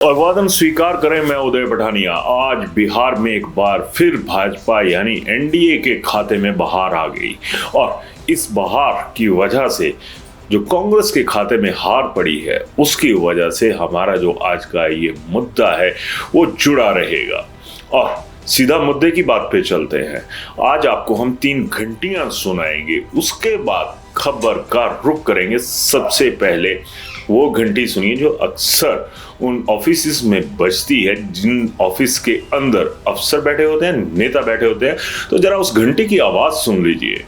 अभिवादन स्वीकार करें। मैं उदय पठानिया। आज बिहार में एक बार फिर भाजपा यानी एनडीए के खाते में बहार आ गई और इस बहार की वजह से जो कांग्रेस के खाते में हार पड़ी है उसकी वजह से हमारा जो आज का ये मुद्दा है वो जुड़ा रहेगा। और सीधा मुद्दे की बात पे चलते हैं। आज आपको हम 3 घंटियां सुनाएंगे, उसके बाद खबर का रुख करेंगे। सबसे पहले वो घंटी सुनिए जो अक्सर उन ऑफिस में बजती है जिन ऑफिस के अंदर अफसर बैठे होते हैं, नेता बैठे होते हैं। तो जरा उस घंटी की आवाज सुन लीजिए।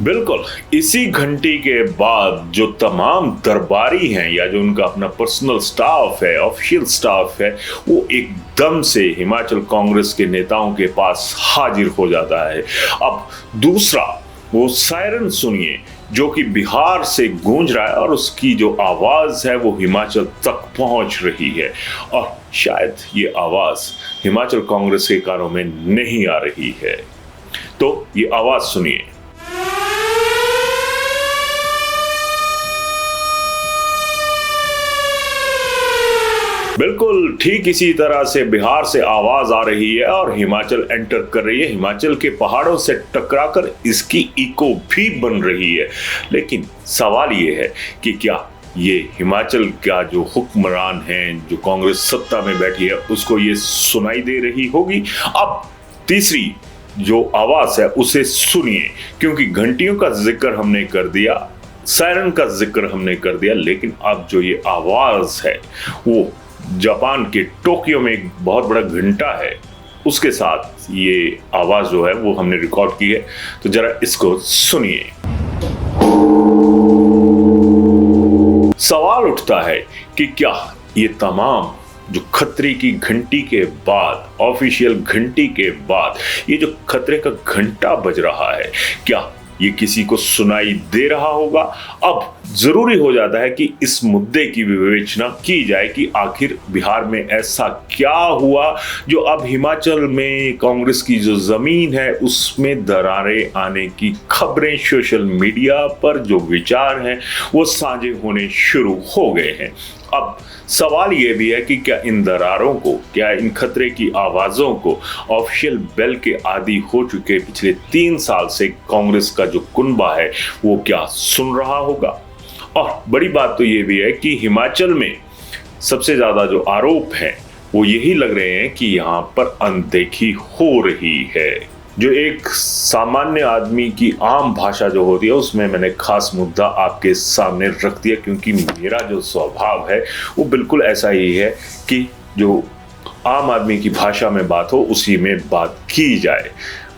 बिल्कुल इसी घंटी के बाद जो तमाम दरबारी हैं या जो उनका अपना पर्सनल स्टाफ है, ऑफिशियल स्टाफ है, वो एकदम से हिमाचल कांग्रेस के नेताओं के पास हाजिर हो जाता है। अब दूसरा वो सायरन सुनिए जो कि बिहार से गूंज रहा है और उसकी जो आवाज है वो हिमाचल तक पहुंच रही है और शायद ये आवाज हिमाचल कांग्रेस के कानों में नहीं आ रही है। तो ये आवाज सुनिए। बिल्कुल ठीक इसी तरह से बिहार से आवाज आ रही है और हिमाचल एंटर कर रही है। हिमाचल के पहाड़ों से टकराकर इसकी इको भी बन रही है। लेकिन सवाल ये है कि क्या ये हिमाचल का जो हुक्मरान हैं, जो कांग्रेस सत्ता में बैठी है, उसको ये सुनाई दे रही होगी? अब तीसरी जो आवाज है उसे सुनिए, क्योंकि घंटियों का जिक्र हमने कर दिया, सायरन का जिक्र हमने कर दिया, लेकिन अब जो ये आवाज है वो जापान के टोक्यो में एक बहुत बड़ा घंटा है, उसके साथ ये आवाज जो है वो हमने रिकॉर्ड की है। तो जरा इसको सुनिए। सवाल उठता है कि क्या ये तमाम जो खतरे की घंटी के बाद, ऑफिशियल घंटी के बाद ये जो खतरे का घंटा बज रहा है, क्या ये किसी को सुनाई दे रहा होगा? अब जरूरी हो जाता है कि इस मुद्दे की विवेचना की जाए कि आखिर बिहार में ऐसा क्या हुआ जो अब हिमाचल में कांग्रेस की जो जमीन है उसमें दरारें आने की खबरें, सोशल मीडिया पर जो विचार हैं वो साझे होने शुरू हो गए हैं। अब सवाल ये भी है कि क्या इन दरारों को, क्या इन खतरे की आवाजों को ऑफिशियल बेल के आदी हो चुके पिछले 3 साल से कांग्रेस का जो कुनबा है वो क्या सुन रहा होगा? और बड़ी बात तो ये भी है कि हिमाचल में सबसे ज्यादा जो आरोप हैं वो यही लग रहे हैं कि यहाँ पर अनदेखी हो रही है। जो एक सामान्य आदमी की आम भाषा जो होती है उसमें मैंने खास मुद्दा आपके सामने रख दिया, क्योंकि मेरा जो स्वभाव है वो बिल्कुल ऐसा ही है कि जो आम आदमी की भाषा में बात हो उसी में बात की जाए।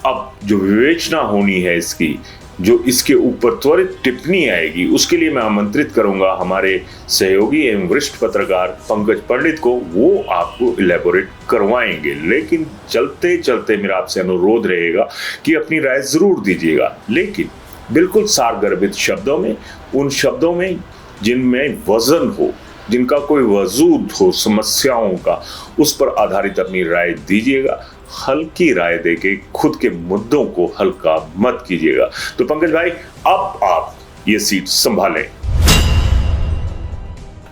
अब जो विवेचना होनी है इसकी, जो इसके ऊपर त्वरित टिप्पणी आएगी, उसके लिए मैं आमंत्रित करूंगा हमारे सहयोगी एवं वरिष्ठ पत्रकार पंकज पंडित को। वो आपको इलेबोरेट करवाएंगे। लेकिन चलते चलते मेरा आपसे अनुरोध रहेगा कि अपनी राय जरूर दीजिएगा, लेकिन बिल्कुल सारगर्भित शब्दों में, उन शब्दों में जिनमें वजन हो, जिनका कोई वजूद हो समस्याओं का, उस पर आधारित अपनी राय दीजिएगा। हल्की राय देके खुद के मुद्दों को हल्का मत कीजिएगा। तो पंकज भाई, अब आप ये सीट संभालें।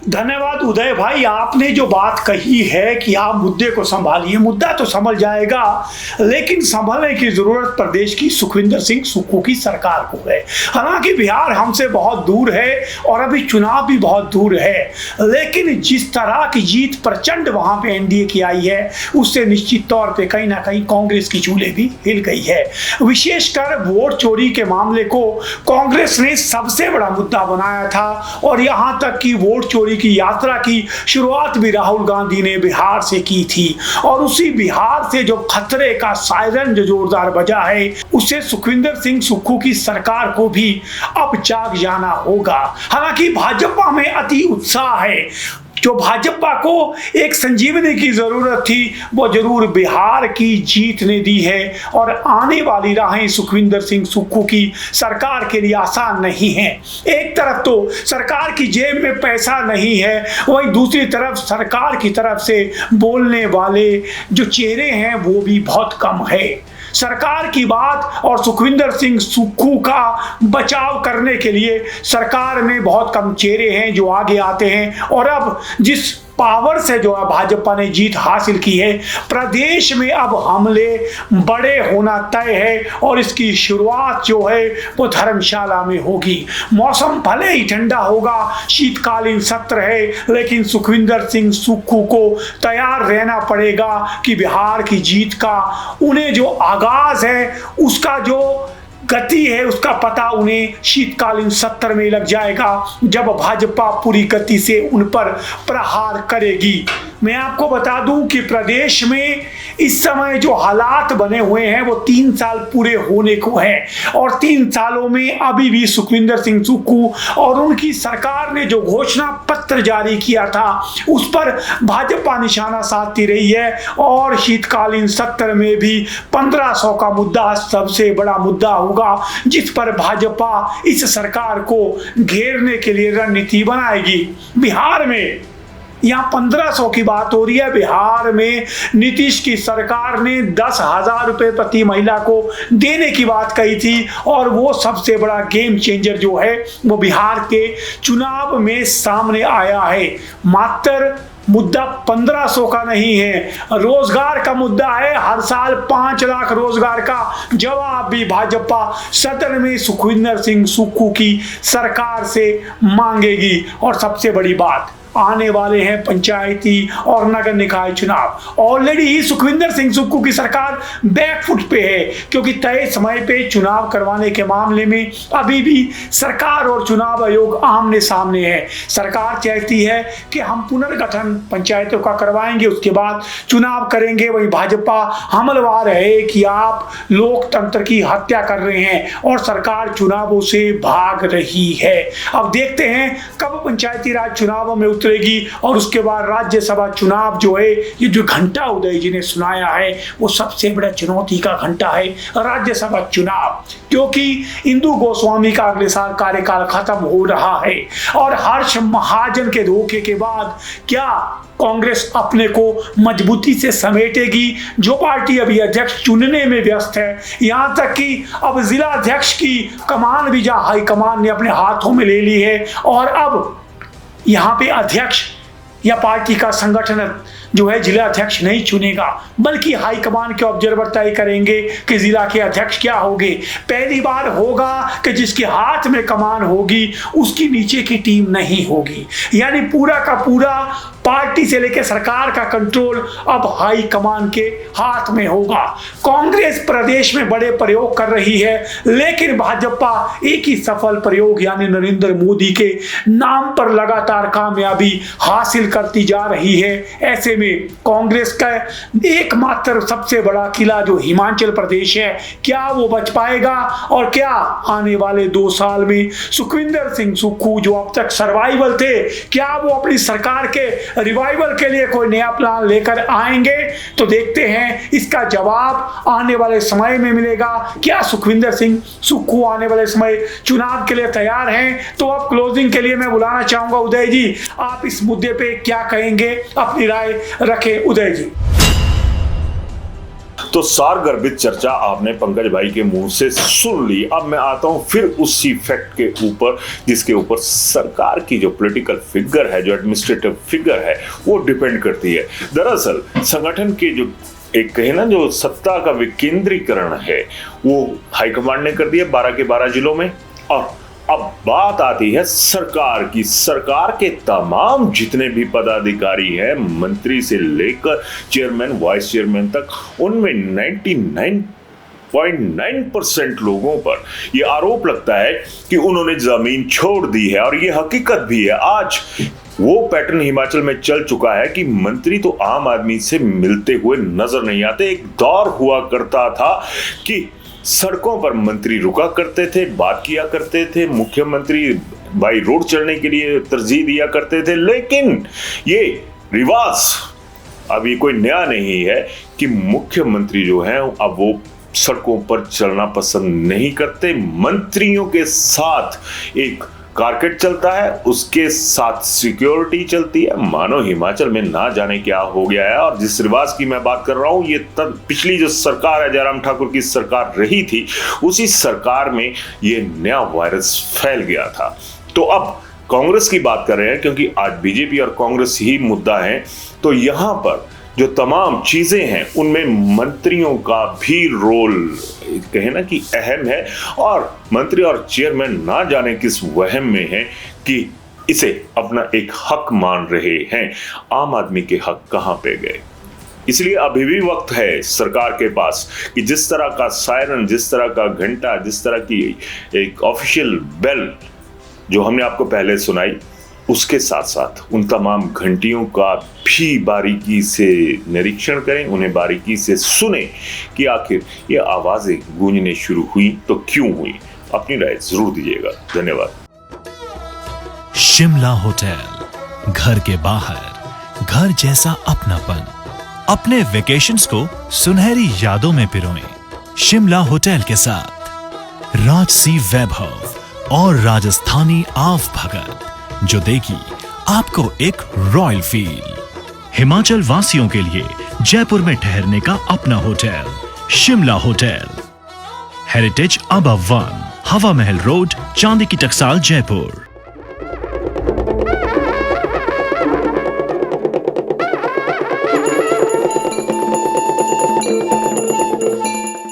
धन्यवाद उदय भाई। आपने जो बात कही है कि आप मुद्दे को संभालिए, मुद्दा तो संभल जाएगा, लेकिन संभलने की जरूरत प्रदेश की सुखविंदर सिंह सुक्खू की सरकार को है। हालांकि बिहार हमसे बहुत दूर है और अभी चुनाव भी बहुत दूर है, लेकिन जिस तरह की जीत प्रचंड वहां पे एनडीए की आई है उससे निश्चित तौर पे कहीं ना कहीं कांग्रेस की चूल्हे भी हिल गई है। विशेषकर वोट चोरी के मामले को कांग्रेस ने सबसे बड़ा मुद्दा बनाया था और यहां तक कि वोट चोरी की यात्रा की शुरुआत भी राहुल गांधी ने बिहार से की थी और उसी बिहार से जो खतरे का सायरन जो जोरदार बजा है उससे सुखविंदर सिंह सुक्खू की सरकार को भी अब जाग जाना होगा। हालांकि भाजपा में अति उत्साह है। जो भाजपा को एक संजीवनी की जरूरत थी वो जरूर बिहार की जीत ने दी है और आने वाली राहें सुखविंदर सिंह सुक्खू की सरकार के लिए आसान नहीं है। एक तरफ तो सरकार की जेब में पैसा नहीं है, वहीं दूसरी तरफ सरकार की तरफ से बोलने वाले जो चेहरे हैं वो भी बहुत कम है। सरकार की बात और सुखविंदर सिंह सुक्खू का बचाव करने के लिए सरकार में बहुत कम चेहरे हैं जो आगे आते हैं। और अब जिस पावर से जो है भाजपा ने जीत हासिल की है, प्रदेश में अब हमले बड़े होना तय है और इसकी शुरुआत जो है वो धर्मशाला में होगी। मौसम भले ही ठंडा होगा, शीतकालीन सत्र है, लेकिन सुखविंदर सिंह सुक्खू को तैयार रहना पड़ेगा कि बिहार की जीत का उन्हें जो आगाज है, उसका जो गति है, उसका पता उन्हें शीतकालीन सत्र में लग जाएगा जब भाजपा पूरी गति से उन पर प्रहार करेगी। मैं आपको बता दूं कि प्रदेश में इस समय जो हालात बने हुए हैं वो 3 साल पूरे होने को हैं और 3 सालों में अभी भी सुखविंदर सिंह सुक्खू और उनकी सरकार ने जो घोषणा पत्र जारी किया था उस पर भाजपा निशाना साधती रही है। और शीतकालीन सत्र में भी 1500 का मुद्दा सबसे बड़ा मुद्दा होगा जिस पर भाजपा इस सरकार को घेरने के लिए रणनीति बनाएगी। बिहार में यहाँ 1500 की बात हो रही है। बिहार में नीतीश की सरकार ने 10,000 रुपए प्रति महिला को देने की बात कही थी और वो सबसे बड़ा गेम चेंजर जो है वो बिहार के चुनाव में सामने आया है। मात्र मुद्दा 1500 का नहीं है, रोजगार का मुद्दा है। हर साल 5 लाख रोजगार का जवाब भी भाजपा सदन में सुखविंदर सिंह सुक्खू की सरकार से मांगेगी। और सबसे बड़ी बात, आने वाले हैं पंचायती और नगर निकाय चुनाव। ऑलरेडी ही सुखविंदर सिंह सुक्खू की सरकार बैकफुट पे है क्योंकि तय समय पे चुनाव करवाने के मामले में अभी भी सरकार और चुनाव आयोग आमने सामने है। सरकार चाहती है कि हम पुनर्गठन पंचायतों का करवाएंगे, उसके बाद चुनाव करेंगे। वही भाजपा हमलवार है कि आप लोकतंत्र की हत्या कर रहे हैं और सरकार चुनावों से भाग रही है। अब देखते हैं कब पंचायती राज चुनावों में उतरेगी और उसके बाद राज्यसभा चुनाव जो है, ये जो घंटा उदय जी ने सुनाया है वो सबसे बड़ा चुनौती का घंटा है, राज्यसभा चुनाव। क्योंकि इंदु गोस्वामी का अगले साल कार्यकाल खत्म हो रहा है और हर्ष महाजन के धोखे के बाद क्या कांग्रेस अपने को मजबूती से समेटेगी? जो पार्टी अभी अध्यक्ष चुनने में व्यस्त है, यहां तक कि अब जिला अध्यक्ष की कमान भी जहां हाईकमान ने अपने हाथों में ले ली है और अब यहाँ पे अध्यक्ष या पार्टी का संगठन जो है जिला अध्यक्ष नहीं चुनेगा, बल्कि हाईकमान के ऑब्जर्वर तय करेंगे कि जिला के अध्यक्ष क्या होंगे। पहली बार होगा कि जिसके हाथ में कमान होगी उसकी नीचे की टीम नहीं होगी, यानी पूरा का पूरा पार्टी से लेकर सरकार का कंट्रोल अब हाई कमान के हाथ में होगा। कांग्रेस प्रदेश में बड़े प्रयोग कर रही है, लेकिन भाजपा एक ही सफल प्रयोग यानी नरेंद्र मोदी के नाम पर लगातार कामयाबी हासिल करती जा रही है। ऐसे में कांग्रेस का एकमात्र सबसे बड़ा किला जो हिमाचल प्रदेश है, क्या वो बच पाएगा? और क्या आने वाले 2 साल में सुखविंदर सिंह सुक्खू जो अब तक सर्वाइवल थे, क्या वो अपनी सरकार के रिवाइवल के लिए कोई नया प्लान लेकर आएंगे? तो देखते हैं इसका जवाब आने वाले समय में मिलेगा। क्या सुखविंदर सिंह सुक्खू आने वाले समय चुनाव के लिए तैयार हैं? तो अब क्लोजिंग के लिए मैं बुलाना चाहूंगा उदय जी, आप इस मुद्दे पे क्या कहेंगे, अपनी राय रखें उदय जी। तो सारगर्भित चर्चा आपने पंकज भाई के मुंह से सुन ली। अब मैं आता हूं फिर उसी फैक्ट के ऊपर जिसके ऊपर सरकार की जो पॉलिटिकल फिगर है, जो एडमिनिस्ट्रेटिव फिगर है, वो डिपेंड करती है। दरअसल संगठन के जो एक कहे ना जो सत्ता का विकेंद्रीकरण है वो हाईकमांड ने कर दिया 12 के 12 जिलों में। और अब बात आती है सरकार की। सरकार के तमाम जितने भी पदाधिकारी हैं, मंत्री से लेकर चेयरमैन वाइस चेयरमैन तक, उनमें 99.9% लोगों पर यह आरोप लगता है कि उन्होंने जमीन छोड़ दी है। और यह हकीकत भी है। आज वो पैटर्न हिमाचल में चल चुका है कि मंत्री तो आम आदमी से मिलते हुए नजर नहीं आते। एक दौर हुआ करता था कि सड़कों पर मंत्री रुका करते थे, बात किया करते थे, मुख्यमंत्री बाई रोड चलने के लिए तरजीह दिया करते थे। लेकिन ये रिवाज अब ये कोई नया नहीं है कि मुख्यमंत्री जो हैं अब वो सड़कों पर चलना पसंद नहीं करते। मंत्रियों के साथ एक कारकेट चलता है, उसके साथ सिक्योरिटी चलती है। मानो हिमाचल में ना जाने क्या हो गया है। और जिस रिवाज की मैं बात कर रहा हूं, ये तब पिछली जो सरकार है, जयराम ठाकुर की सरकार रही थी, उसी सरकार में ये नया वायरस फैल गया था। तो अब कांग्रेस की बात कर रहे हैं, क्योंकि आज बीजेपी और कांग्रेस ही मुद्दा है। तो यहां पर जो तमाम चीजें हैं उनमें मंत्रियों का भी रोल कहे ना कि अहम है। और मंत्री और चेयरमैन ना जाने किस वहम में है कि इसे अपना एक हक मान रहे हैं। आम आदमी के हक कहां पे गए? इसलिए अभी भी वक्त है सरकार के पास कि जिस तरह का सायरन, जिस तरह का घंटा, जिस तरह की एक ऑफिशियल बेल जो हमने आपको पहले सुनाई, उसके साथ साथ उन तमाम घंटियों का भी बारीकी से निरीक्षण करें, उन्हें बारीकी से सुने कि आखिर ये आवाजें गूंजने शुरू हुई तो क्यों हुई। अपनी राय जरूर दीजिएगा। धन्यवाद। शिमला होटल, घर के बाहर घर जैसा अपनापन। अपने वेकेशंस को सुनहरी यादों में पिरोएं शिमला होटल के साथ। राजसी वैभव और राजस्थानी आव भगत जो देगी आपको एक रॉयल फील। हिमाचल वासियों के लिए जयपुर में ठहरने का अपना hotel Shimla hotel. Heritage above 1, हवा महल रोड, चांदी की टकसाल, जयपुर।